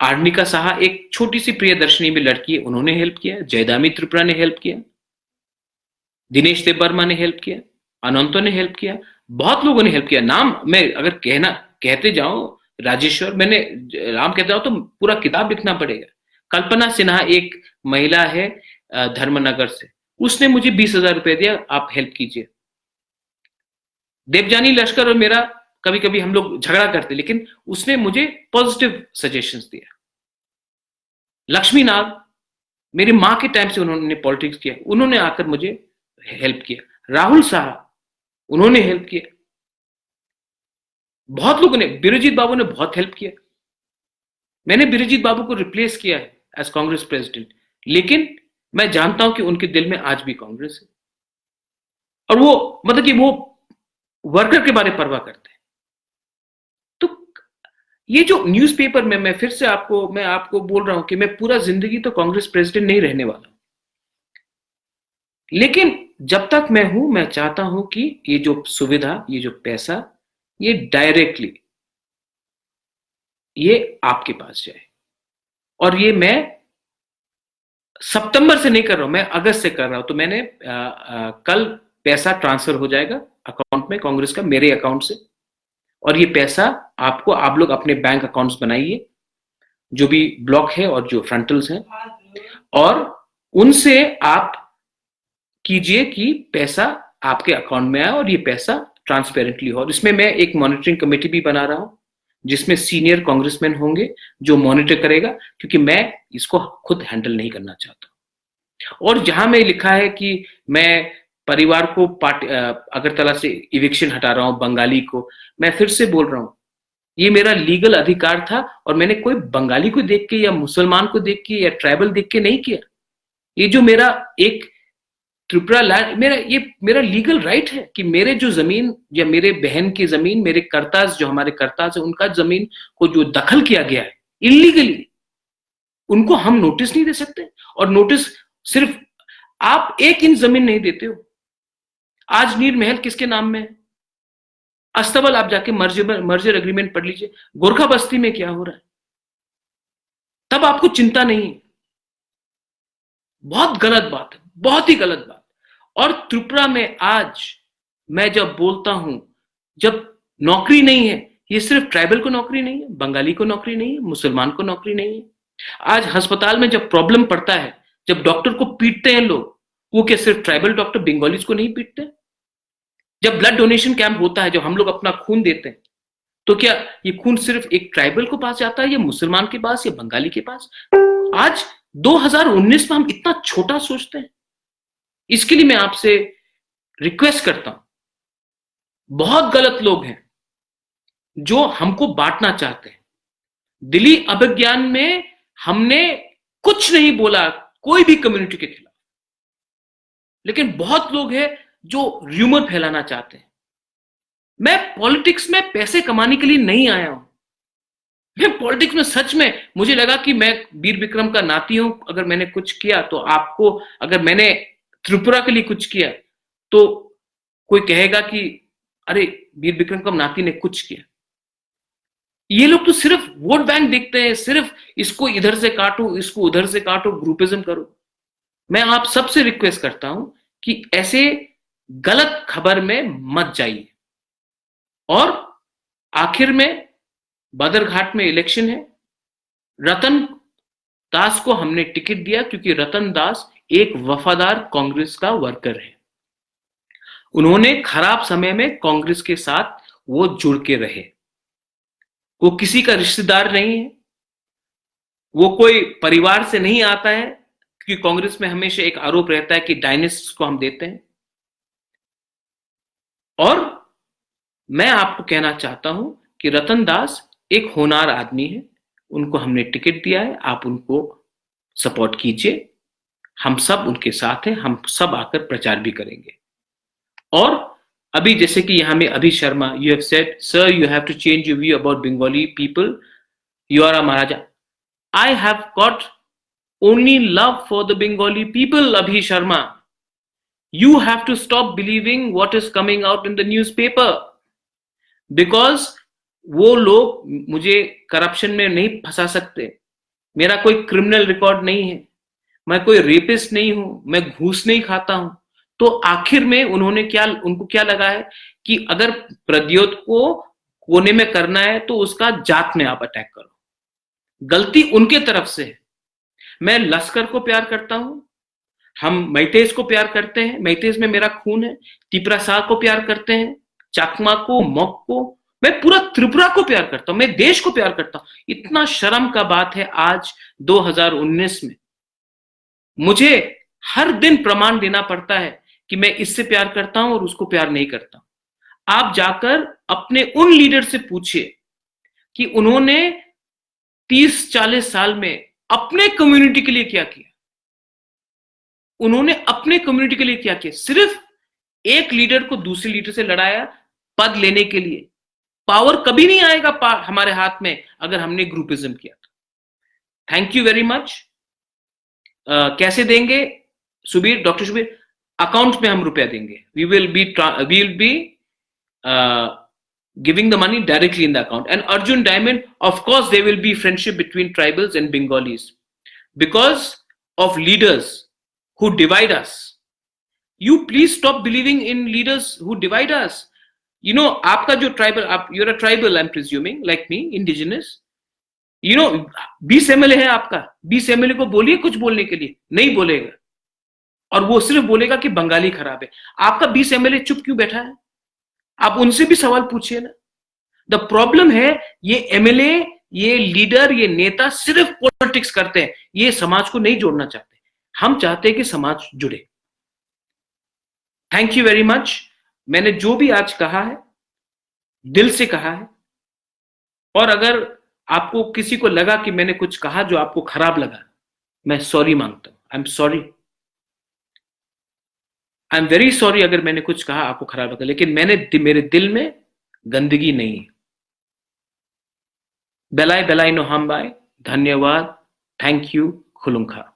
आर्निका साहा एक छोटी सी प्रियदर्शनी में लड़की है, उन्होंने हेल्प किया, जयदामी त्रिपुरा ने हेल्प किया, दिनेश देव वर्मा ने हेल्प किया, अनंतो ने हेल्प किया, बहुत लोगों ने हेल्प किया। नाम मैं अगर कहते जाऊं, राजेश्वर, मैंने नाम कहते जाऊं तो पूरा किताब लिखना पड़ेगा। कल्पना सिन्हा एक महिला है धर्मनगर से, उसने मुझे 20,000 रुपए दिया, आप हेल्प कीजिए। देवजानी लश्कर और मेरा कभी कभी हम लोग झगड़ा करते, लेकिन उसने मुझे पॉजिटिव सजेशंस दिया। लक्ष्मी नाग, मेरी मां के टाइम से उन्होंने पॉलिटिक्स किया, उन्होंने आकर मुझे हेल्प किया। राहुल साहा, उन्होंने हेल्प किया। बहुत लोगों ने, बीरजीत बाबू ने बहुत हेल्प किया। मैंने बीरजीत बाबू को रिप्लेस किया है एज कांग्रेस प्रेसिडेंट, लेकिन मैं जानता हूं कि उनके दिल में आज भी कांग्रेस है, और वो मतलब कि वो वर्कर के बारे में परवाह करते हैं। तो ये जो न्यूज़पेपर में मैं फिर से आपको बोल रहा हूं कि मैं पूरा जिंदगी तो कांग्रेस प्रेसिडेंट नहीं रहने वाला, लेकिन जब तक मैं हूं, मैं चाहता हूं कि ये जो सुविधा, ये जो पैसा, ये डायरेक्टली ये आपके पास जाए। और ये मैं सितंबर से नहीं कर रहा हूं, मैं अगस्त से कर रहा हूं। तो मैंने कल पैसा ट्रांसफर हो जाएगा अकाउंट में कांग्रेस का, मेरे अकाउंट से। और ये पैसा आप लोग अपने बैंक अकाउंट्स बनाइए, जो भी ब्लॉक है और जो फ्रंटल्स हैं, और उनसे आप कीजिए कि पैसा आपके अकाउंट में आए और ये पैसा ट्रांसपेरेंटली हो। और इसमें मैं एक मॉनिटरिंग कमेटी भी बना रहा हूं, जिसमें सीनियर कांग्रेसमैन होंगे जो मॉनिटर करेगा, क्योंकि मैं इसको खुद हैंडल नहीं करना चाहता। और जहां में लिखा है कि मैं परिवार को अगरतला से इविक्शन हटा रहा हूं, बंगाली को, मैं फिर से बोल रहा हूं, ये मेरा लीगल अधिकार था, और मैंने कोई बंगाली को देख के या मुसलमान को देख के या ट्राइबल देख के नहीं किया। ये जो मेरा एक त्रिपुरा लैंड, मेरा लीगल राइट है कि मेरे जो जमीन या मेरे बहन की जमीन, मेरे कर्ताज, जो हमारे कर्ताज है, उनका जमीन को जो दखल किया गया है इलीगली, उनको हम नोटिस नहीं दे सकते। और नोटिस सिर्फ आप एक इंच जमीन नहीं देते हो। आज नीर महल किसके नाम में है? अस्तबल आप जाके मर्जर एग्रीमेंट पढ़ लीजिए। गोरखा बस्ती में क्या हो रहा है, तब आपको चिंता नहीं है। बहुत गलत बात है, बहुत ही गलत बात। और त्रिपुरा में आज मैं जब बोलता हूं, जब नौकरी नहीं है, ये सिर्फ ट्राइबल को नौकरी नहीं है, बंगाली को नौकरी नहीं है, मुसलमान को नौकरी नहीं है। आज अस्पताल में जब प्रॉब्लम पड़ता है, जब डॉक्टर को पीटते हैं लोग, वो क्या सिर्फ ट्राइबल डॉक्टर बंगालीज को नहीं पीटते? जब ब्लड डोनेशन कैंप होता है, जब हम लोग अपना खून देते हैं, तो क्या ये खून सिर्फ एक ट्राइबल को पास जाता है या मुसलमान के पास या बंगाली के पास? आज 2019 में हम इतना छोटा सोचते हैं। इसके लिए मैं आपसे रिक्वेस्ट करता हूं, बहुत गलत लोग हैं जो हमको बांटना चाहते हैं। दिल्ली अभिज्ञान में हमने कुछ नहीं बोला कोई भी कम्युनिटी के खिलाफ, लेकिन बहुत लोग हैं जो र्यूमर फैलाना चाहते हैं। मैं पॉलिटिक्स में पैसे कमाने के लिए नहीं आया हूं। मैं पॉलिटिक्स में सच में मुझे लगा कि मैं वीर विक्रम का नाती हूं। अगर मैंने कुछ किया तो आपको, अगर मैंने त्रिपुरा के लिए कुछ किया तो कोई कहेगा कि अरे वीर विक्रम का नाती ने कुछ किया। ये लोग तो सिर्फ वोट बैंक देखते हैं, सिर्फ इसको इधर से काटो, इसको उधर से काटो, ग्रुपिज्म करो। मैं आप सबसे रिक्वेस्ट करता हूं कि ऐसे गलत खबर में मत जाइए। और आखिर में बदरघाट में इलेक्शन है। रतन दास को हमने टिकट दिया क्योंकि रतन दास एक वफादार कांग्रेस का वर्कर है। उन्होंने खराब समय में कांग्रेस के साथ वो जुड़ के रहे। वो किसी का रिश्तेदार नहीं है, वो कोई परिवार से नहीं आता है, क्योंकि कांग्रेस में हमेशा एक आरोप रहता है कि डायनेस्टिस को हम देते हैं। और मैं आपको कहना चाहता हूं कि रतन दास एक होनहार आदमी है, उनको हमने टिकट दिया है, आप उनको सपोर्ट कीजिए। हम सब उनके साथ हैं, हम सब आकर प्रचार भी करेंगे। और अभी जैसे कि यहां में Abhi Sharma, you have said sir you have to change your view about Bengali people, you are a maharaja. I have got only love for the Bengali people Abhi Sharma. You have to stop believing what is coming out in the newspaper, because वो लोग मुझे corruption में नहीं फंसा सकते। मेरा कोई criminal record नहीं है, मैं कोई रेपिस्ट नहीं हूं, मैं घूस नहीं खाता हूं। तो आखिर में उनको क्या लगा है कि अगर प्रद्योत को कोने में करना है तो उसका जात में आप अटैक करो। गलती उनके तरफ से है। मैं लश्कर को प्यार करता हूं, हम मैतेज को प्यार करते हैं, मैतेज में मेरा खून है। टिपरा को प्यार करते हैं, चाकमा को, मॉक को, मैं पूरा त्रिपुरा को प्यार करता हूं, मैं देश को प्यार करता हूं। इतना शर्म का बात है आज 2019 में मुझे हर दिन प्रमाण देना पड़ता है कि मैं इससे प्यार करता हूं और उसको प्यार नहीं करता। आप जाकर अपने उन लीडर से पूछिए कि उन्होंने 30-40 साल में अपने कम्युनिटी के लिए क्या किया। उन्होंने अपने कम्युनिटी के लिए क्या किया? सिर्फ एक लीडर को दूसरे लीडर से लड़ाया पद लेने के लिए। पावर कभी नहीं आएगा हमारे हाथ में अगर हमने ग्रुपिज्म किया था। Thank you very much. कैसे देंगे सुबीर, डॉक्टर सुबीर? अकाउंट में हम रुपया देंगे। We will be giving the money directly in the account. And Arjun Diamond, of course there will be friendship between tribals and Bengalis because of leaders who divide us. You please stop believing in leaders who divide us. You know, आपका जो tribal, you're a tribal, I'm presuming, like me, indigenous. You know, 20 MLA है आपका, 20 MLA को बोलिए कुछ बोलने के लिए, नहीं बोलेगा। और वो सिर्फ बोलेगा कि बंगाली खराब है। आपका 20 MLA चुप क्यों बैठा है? आप उनसे भी सवाल पूछिए ना। द प्रॉब्लम है ये MLA, ये लीडर, ये नेता सिर्फ पॉलिटिक्स करते हैं, ये समाज को नहीं जोड़ना चाहते। हम चाहते हैं कि समाज जुड़े। Thank you very much. मैंने जो भी आज कहा है दिल से कहा है, और अगर आपको किसी को लगा कि मैंने कुछ कहा जो आपको खराब लगा, मैं सॉरी मांगता हूं। I am sorry, I am very sorry अगर मैंने कुछ कहा आपको खराब लगा, लेकिन मेरे दिल में गंदगी नहीं है। बेलाई बेलाई नो हम बाय। धन्यवाद, थैंक यू, खुलुंखा।